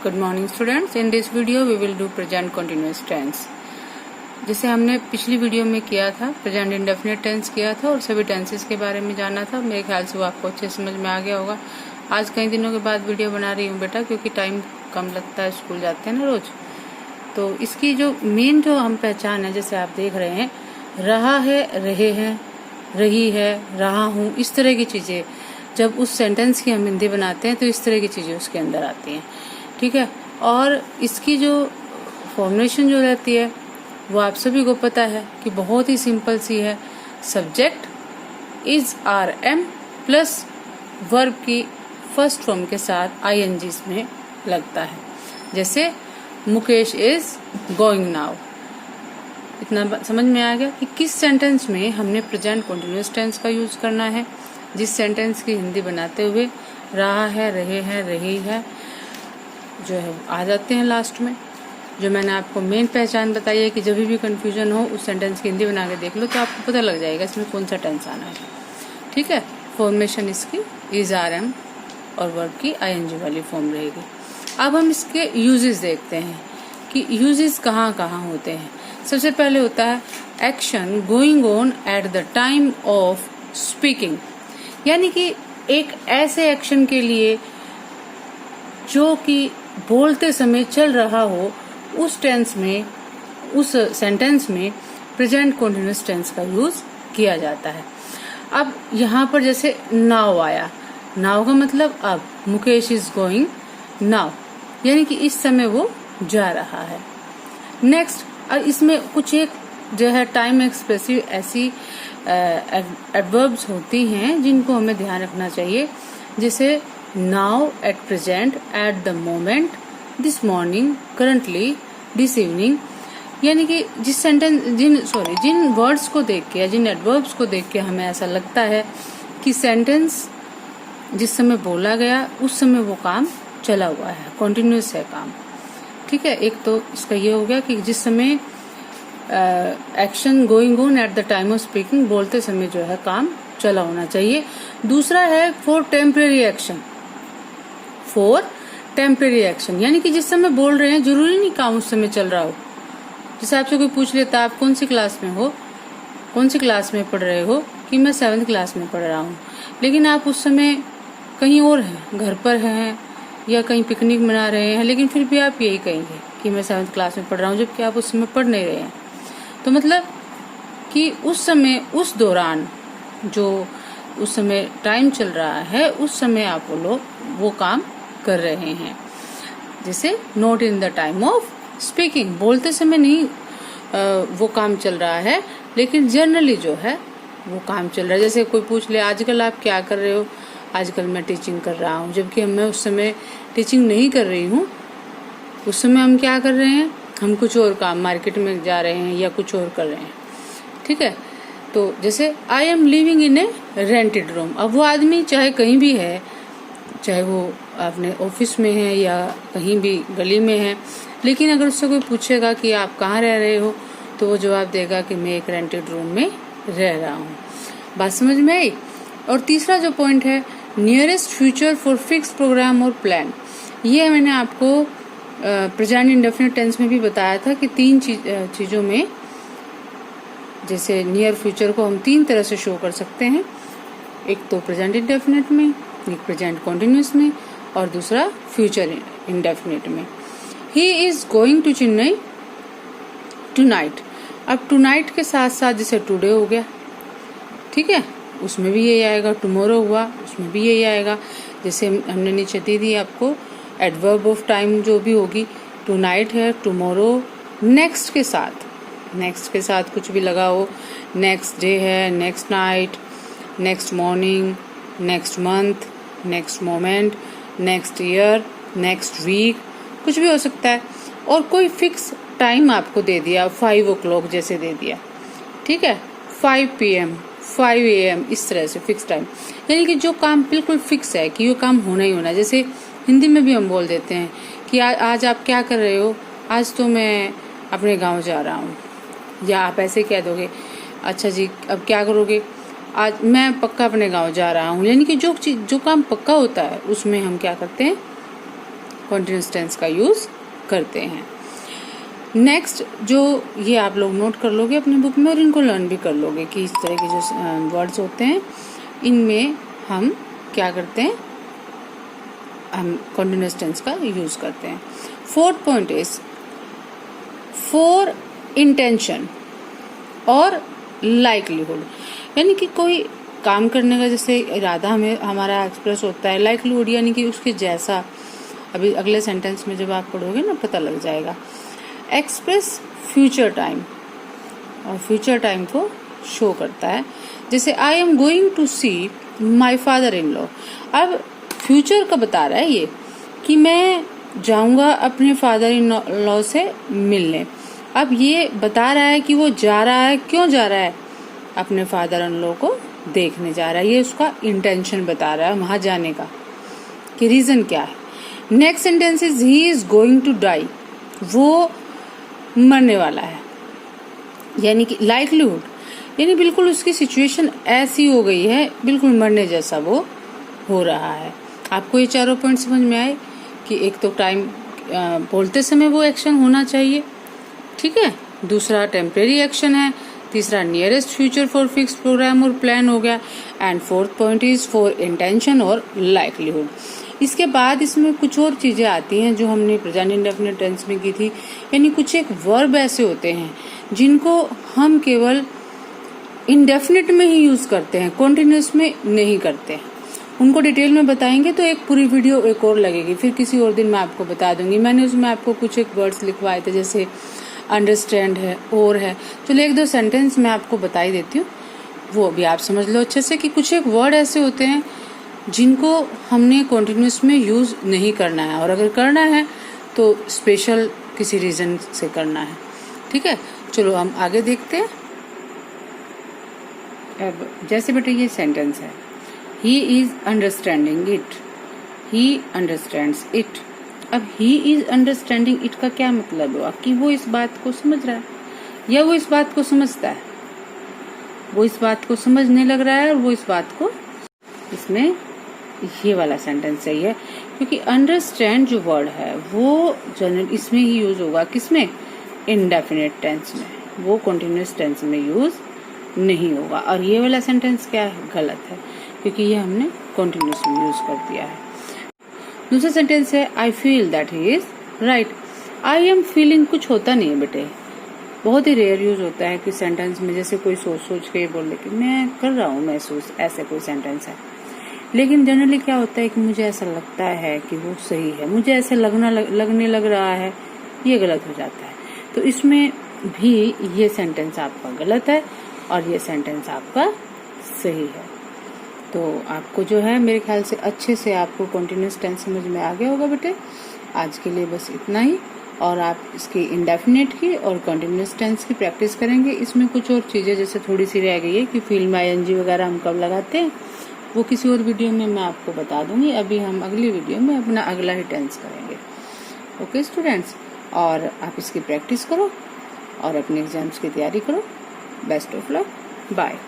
Good morning students. In this video we will do present continuous tense. जैसे हमने पिछली video में किया था, प्रेजेंट इंडेफिनिट टेंस किया था और सभी टेंसेस के बारे में जाना था। मेरे ख्याल से वो आपको अच्छे समझ में आ गया होगा। आज कई दिनों के बाद वीडियो बना रही हूँ बेटा, क्योंकि टाइम कम लगता है, स्कूल जाते हैं ना रोज। तो इसकी जो मेन जो हम पहचान है, जैसे आप देख रहे हैं, रहा है, रहे हैं, रही है, रहा हूँ, इस तरह की चीजें जब उस सेंटेंस की हम हिंदी बनाते हैं तो इस तरह की चीजें उसके अंदर आती हैं। ठीक है। और इसकी जो फॉर्मुलेशन जो रहती है वो आप सभी को पता है कि बहुत ही सिंपल सी है। Subject is are am plus verb की फर्स्ट फॉर्म के साथ आईएनजी में लगता है। जैसे मुकेश इज गोइंग नाउ। इतना समझ में आ गया कि किस सेंटेंस में हमने प्रेजेंट कंटिन्यूअस टेंस का यूज करना है। जिस सेंटेंस की हिंदी बनाते हुए रहा है, रहे हैं, रही है जो है आ जाते हैं लास्ट में। जो मैंने आपको मेन पहचान बताई है कि जब भी कंफ्यूजन हो उस सेंटेंस की हिंदी बना के देख लो तो आपको पता लग जाएगा इसमें कौन सा टेंस आना है। ठीक है। फॉर्मेशन इसकी इज आर एम और वर्ब की आईएनजी वाली फॉर्म रहेगी। अब हम इसके यूजेस देखते हैं कि यूजेस कहाँ कहाँ होते हैं। सबसे पहले होता है action going on at the time of speaking, यानी कि एक ऐसे एक्शन के लिए जो कि बोलते समय चल रहा हो, उस टेंस में, उस सेंटेंस में प्रेजेंट कंटिन्यूअस टेंस का यूज किया जाता है। अब यहाँ पर जैसे नाउ आया, नाउ का मतलब अब, मुकेश इज गोइंग नाउ, यानी कि इस समय वो जा रहा है। नेक्स्ट, अब इसमें कुछ एक जो है टाइम एक्सप्रेसिव ऐसी एडवर्ब्स होती हैं जिनको हमें ध्यान रखना चाहिए। जैसे now, at present, at the moment, this morning, currently, this evening, यानी कि जिन वर्ड्स को देख के या जिन एडवर्ब्स को देख के हमें ऐसा लगता है कि सेंटेंस जिस समय बोला गया उस समय वो काम चला हुआ है, कंटिन्यूअस है काम। ठीक है। एक तो इसका ये हो गया कि जिस समय action going on at the time of speaking, बोलते समय जो है काम चला होना चाहिए। दूसरा है for temporary action, for temporary action, यानी कि जिस समय बोल रहे हैं जरूरी नहीं काम उस समय चल रहा हो। जैसे आपसे कोई पूछ लेता आप कौन सी क्लास में हो, कौन सी क्लास में पढ़ रहे हो, कि मैं 7th क्लास में पढ़ रहा हूँ, लेकिन आप उस समय कहीं और हैं, घर पर हैं या कहीं पिकनिक मना रहे हैं, लेकिन फिर भी आप यही कहेंगे कि मैं 7th क्लास में पढ़ रहा हूँ, जबकि आप उस समय पढ़ नहीं रहे हैं। तो मतलब कि उस समय, उस दौरान जो उस समय टाइम चल रहा है, उस समय आप वो काम कर रहे हैं। जैसे not in the time of speaking, बोलते समय नहीं वो काम चल रहा है, लेकिन जनरली जो है वो काम चल रहा है। जैसे कोई पूछ ले आजकल आप क्या कर रहे हो, आजकल मैं टीचिंग कर रहा हूँ, जबकि मैं उस समय टीचिंग नहीं कर रही हूँ। उस समय हम क्या कर रहे हैं, हम कुछ और काम, मार्केट में जा रहे हैं या कुछ और कर रहे हैं। ठीक है। तो जैसे I M living in A rented room, अब वो आदमी चाहे कहीं भी है, चाहे वो अपने ऑफिस में है या कहीं भी गली में है, लेकिन अगर उससे कोई पूछेगा कि आप कहाँ रह रहे हो, तो वो जवाब देगा कि मैं एक रेंटेड रूम में रह रहा हूँ। बात समझ में आई। और तीसरा जो पॉइंट है nearest future for fix programme और प्लान, ये मैंने आपको प्रेजेंट इंडेफिनिट टेंस में भी बताया था कि 3 चीजों में, जैसे नियर फ्यूचर को हम 3 तरह से शो कर सकते हैं। एक तो प्रेजेंट इंडेफिनिट में, एक प्रेजेंट कंटिन्यूअस में, और दूसरा फ्यूचर इंडेफिनिट में। He is going to Chennai tonight, अब टुनाइट के साथ साथ जैसे टुडे हो गया, ठीक है, उसमें भी यही आएगा। टुमारो हुआ, उसमें भी यही आएगा। जैसे हमने नीचे दे दी आपको एडवर्ब ऑफ टाइम जो भी होगी, टुनाइट है, टुमारो, नेक्स्ट के साथ कुछ भी लगा हो, नेक्स्ट डे है, next night, next morning, next month, next moment, next year, next week, कुछ भी हो सकता है। और कोई फिक्स टाइम आपको दे दिया, 5 o'clock जैसे दे दिया, ठीक है, 5 PM, 5 AM, इस तरह से फिक्स टाइम, यानी कि जो काम बिल्कुल फिक्स है कि ये काम होना ही होना। जैसे हिंदी में भी हम बोल देते हैं कि आज आप क्या कर रहे हो, आज तो मैं अपने गांव जा रहा हूँ, या आप ऐसे कह दोगे अच्छा जी अब क्या करोगे, आज मैं पक्का अपने गांव जा रहा हूँ। यानी कि जो काम पक्का होता है उसमें हम क्या करते हैं, कॉन्टिन्यूस टेंस का यूज करते हैं। नेक्स्ट जो ये आप लोग नोट कर लोगे अपनी बुक में और इनको लर्न भी कर लोगे कि इस तरह के जो वर्ड्स होते हैं इनमें हम क्या करते हैं, हम कॉन्टिन्यूस टेंस का यूज करते हैं। Fourth point is for intention और लाइकलीहुड, यानी कि कोई काम करने का जैसे इरादा हमें हमारा एक्सप्रेस होता है, लाइकलीहुड यानी कि उसके जैसा, अभी अगले सेंटेंस में जब आप पढ़ोगे ना पता लग जाएगा। एक्सप्रेस फ्यूचर टाइम, और फ्यूचर टाइम को शो करता है, जैसे I am going to see my father in law. अब फ्यूचर का बता रहा है ये कि मैं जाऊंगा अपने फादर इन लॉ से मिलने। अब ये बता रहा है कि वो जा रहा है, क्यों जा रहा है, अपने फादर इन लॉ को देखने जा रहा है। ये उसका इंटेंशन बता रहा है वहां जाने का, कि रीजन क्या है। Next sentence is he is going to die, वो मरने वाला है, यानी कि लाइकलीहुड, यानी बिल्कुल उसकी सिचुएशन ऐसी हो गई है, बिल्कुल मरने जैसा वो हो रहा है। आपको ये चारों पॉइंट समझ में आए कि एक तो टाइम बोलते समय वो एक्शन होना चाहिए, ठीक है, दूसरा टेम्परेरी एक्शन है, तीसरा nearest future for fix programme और प्लान हो गया, and fourth point is for intention और लाइकलीहुड। इसके बाद इसमें कुछ और चीजें आती हैं जो हमने प्रेजेंट इंडेफिनिट टेंस में की थी, यानी कुछ एक वर्ब ऐसे होते हैं जिनको हम केवल इंडेफिनिट में ही यूज करते हैं, कॉन्टिन्यूस में नहीं करते हैं। उनको डिटेल में बताएंगे तो एक पूरी वीडियो एक और लगेगी, फिर किसी और दिन मैं आपको बता दूंगी। मैंने उसमें आपको कुछ एक वर्ड्स लिखवाए थे, जैसे अंडरस्टैंड है, और है, चलो एक दो सेंटेंस मैं आपको बता ही देती हूँ, वो भी आप समझ लो अच्छे से कि कुछ एक वर्ड ऐसे होते हैं जिनको हमने कॉन्टिन्यूस में यूज नहीं करना है, और अगर करना है तो स्पेशल किसी रीजन से करना है, ठीक है। चलो हम आगे देखते हैं। अब जैसे बेटे ये सेंटेंस है, he is understanding it, he understands it. अब ही इज अंडरस्टैंडिंग इट का क्या मतलब हुआ, कि वो इस बात को समझ रहा है या वो इस बात को समझता है, वो इस बात को समझने लग रहा है और वो इस बात को, इसमें ये वाला सेंटेंस सही है, क्योंकि अंडरस्टैंड जो वर्ड है वो जनरल इसमें ही यूज होगा, किसमें, इंडेफिनिट टेंस में, वो कॉन्टिन्यूस टेंस में यूज नहीं होगा। और ये वाला सेंटेंस क्या है, गलत है, क्योंकि ये हमने कॉन्टिन्यूस में यूज कर दिया है। दूसरा सेंटेंस है I feel that he is right. I am feeling कुछ होता नहीं है बेटे, बहुत ही रेयर यूज होता है कि सेंटेंस में जैसे कोई सोच सोच के बोले कि मैं कर रहा हूँ महसूस, ऐसे कोई सेंटेंस है। लेकिन जनरली क्या होता है कि मुझे ऐसा लगता है कि वो सही है, मुझे ऐसे लगने लग रहा है, ये गलत हो जाता है। तो इसमें भी ये सेंटेंस आपका गलत है और ये सेंटेंस आपका सही है। तो आपको जो है मेरे ख्याल से अच्छे से आपको कॉन्टिन्यूस टेंस समझ में आ गया होगा बेटे। आज के लिए बस इतना ही, और आप इसकी इंडेफिनिट की और कॉन्टिन्यूस टेंस की प्रैक्टिस करेंगे। इसमें कुछ और चीजें जैसे थोड़ी सी रह गई है कि फील में आईएनजी वगैरह हम कब लगाते हैं, वो किसी और वीडियो में मैं आपको बता दूंगी। अभी हम अगली वीडियो में अपना अगला ही टेंस करेंगे। ओके स्टूडेंट्स, और आप इसकी प्रैक्टिस करो और अपने एग्जाम्स की तैयारी करो। Best of luck, bye.